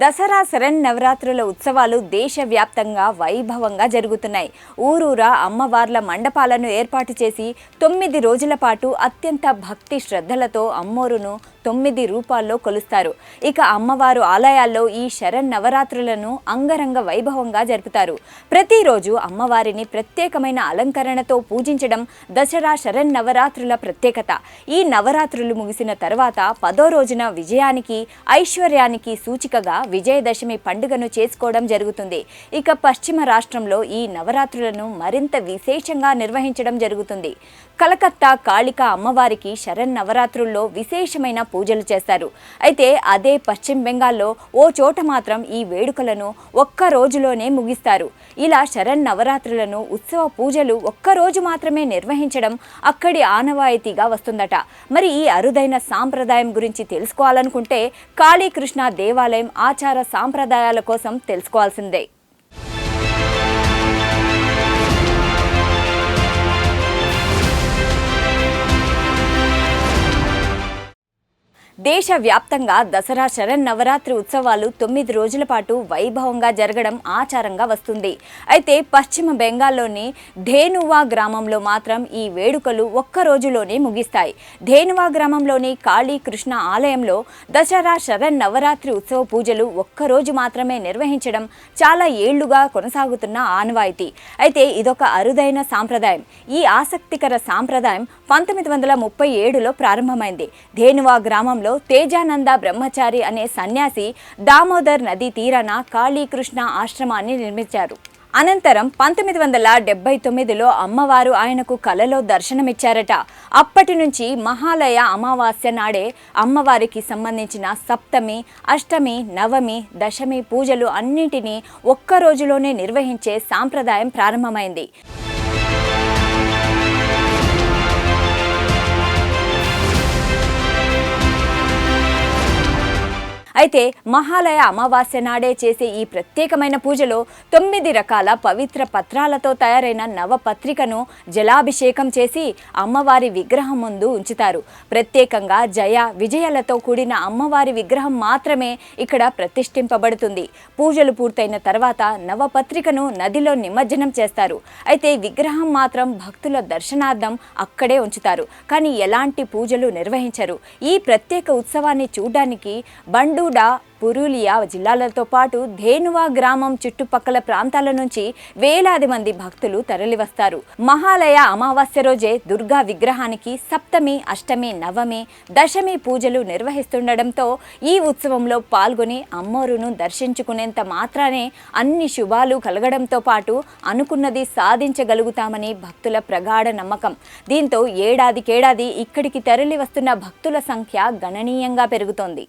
దసరా శరన్నవరాత్రుల ఉత్సవాలు దేశవ్యాప్తంగా వైభవంగా జరుగుతున్నాయి. ఊరూరా అమ్మవార్ల మండపాలను ఏర్పాటు చేసి 9 రోజుల పాటు అత్యంత భక్తి శ్రద్ధలతో అమ్మోరును 9 రూపాల్లో కొలుస్తారు. ఇక అమ్మవారు ఆలయాల్లో ఈ శరన్నవరాత్రులను అంగరంగ వైభవంగా జరుపుతారు. ప్రతిరోజు అమ్మవారిని ప్రత్యేకమైన అలంకరణతో పూజించడం దసరా శరన్నవరాత్రుల ప్రత్యేకత. ఈ నవరాత్రులు ముగిసిన తర్వాత 10వ రోజున విజయానికి, ఐశ్వర్యానికి సూచికగా విజయదశమి పండుగను చేసుకోవడం జరుగుతుంది. ఇక పశ్చిమ రాష్ట్రంలో ఈ నవరాత్రులను మరింత విశేషంగా నిర్వహించడం జరుగుతుంది. కలకత్తా కాళికా అమ్మవారికి శరన్నవరాత్రుల్లో విశేషమైన పూజలు చేస్తారు. అయితే అదే పశ్చిమ బెంగాల్లో ఓ చోట మాత్రం ఈ వేడుకలను ఒక్క రోజులోనే ముగిస్తారు. ఇలా శరన్నవరాత్రులను ఉత్సవ పూజలు ఒక్కరోజు మాత్రమే నిర్వహించడం అక్కడి ఆనవాయితీగా వస్తుందట. మరి ఈ అరుదైన సాంప్రదాయం గురించి తెలుసుకోవాలనుకుంటే కాళీకృష్ణ దేవాలయం ఆచార సాంప్రదాయాల కోసం తెలుసుకోవాల్సిందే. దేశవ్యాప్తంగా దసరా శరన్నవరాత్రి ఉత్సవాలు 9 రోజుల పాటు వైభవంగా జరగడం ఆచారంగా వస్తుంది. అయితే పశ్చిమ బెంగాల్లోని ధేనువా గ్రామంలో మాత్రం ఈ వేడుకలు ఒక్క రోజులోనే ముగిస్తాయి. ధేనువా గ్రామంలోని కాళీకృష్ణ ఆలయంలో దసరా శరన్నవరాత్రి ఉత్సవ పూజలు ఒక్కరోజు మాత్రమే నిర్వహించడం చాలా ఏళ్లుగా కొనసాగుతున్న ఆనవాయితీ. అయితే ఇదొక అరుదైన సాంప్రదాయం. ఈ ఆసక్తికర సాంప్రదాయం 1937లో ప్రారంభమైంది. ధేనువా గ్రామంలో తేజానంద బ్రహ్మచారి అనే సన్యాసి దామోదర్ నదీ తీరాన కాళీకృష్ణ ఆశ్రమాన్ని నిర్మించారు. అనంతరం 1979లో అమ్మవారు ఆయనకు కలలో దర్శనమిచ్చారట. అప్పటి నుంచి మహాలయ అమావాస్య నాడే అమ్మవారికి సంబంధించిన సప్తమి, అష్టమి, నవమి, దశమి పూజలు అన్నింటినీ ఒక్క రోజులోనే నిర్వహించే సాంప్రదాయం ప్రారంభమైంది. అయితే మహాలయ అమావాస్య నాడే చేసే ఈ ప్రత్యేకమైన పూజలో 9 రకాల పవిత్ర పత్రాలతో తయారైన నవపత్రికను జలాభిషేకం చేసి అమ్మవారి విగ్రహం ముందు ఉంచుతారు. ప్రత్యేకంగా జయ, విజయాలతో కూడిన అమ్మవారి విగ్రహం మాత్రమే ఇక్కడ ప్రతిష్ఠింపబడుతుంది. పూజలు పూర్తయిన తర్వాత నవపత్రికను నదిలో నిమజ్జనం చేస్తారు. అయితే విగ్రహం మాత్రం భక్తుల దర్శనార్థం అక్కడే ఉంచుతారు. కానీ ఎలాంటి పూజలు నిర్వహించరు. ఈ ప్రత్యేక ఉత్సవాన్ని చూడడానికి బండూడా, పురూలియా జిల్లాలతో పాటు ధేనువా గ్రామం చుట్టుపక్కల ప్రాంతాల నుంచి వేలాది మంది భక్తులు తరలివస్తారు. మహాలయ అమావాస్య రోజే దుర్గా విగ్రహానికి సప్తమి, అష్టమి, నవమి, దశమి పూజలు నిర్వహిస్తుండడంతో ఈ ఉత్సవంలో పాల్గొని అమ్మోరును దర్శించుకునేంత మాత్రానే అన్ని శుభాలు కలగడంతో పాటు అనుకున్నది సాధించగలుగుతామని భక్తుల ప్రగాఢ నమ్మకం. దీంతో ఏడాదికేడాది ఇక్కడికి తరలి వస్తున్న భక్తుల సంఖ్య గణనీయంగా పెరుగుతోంది.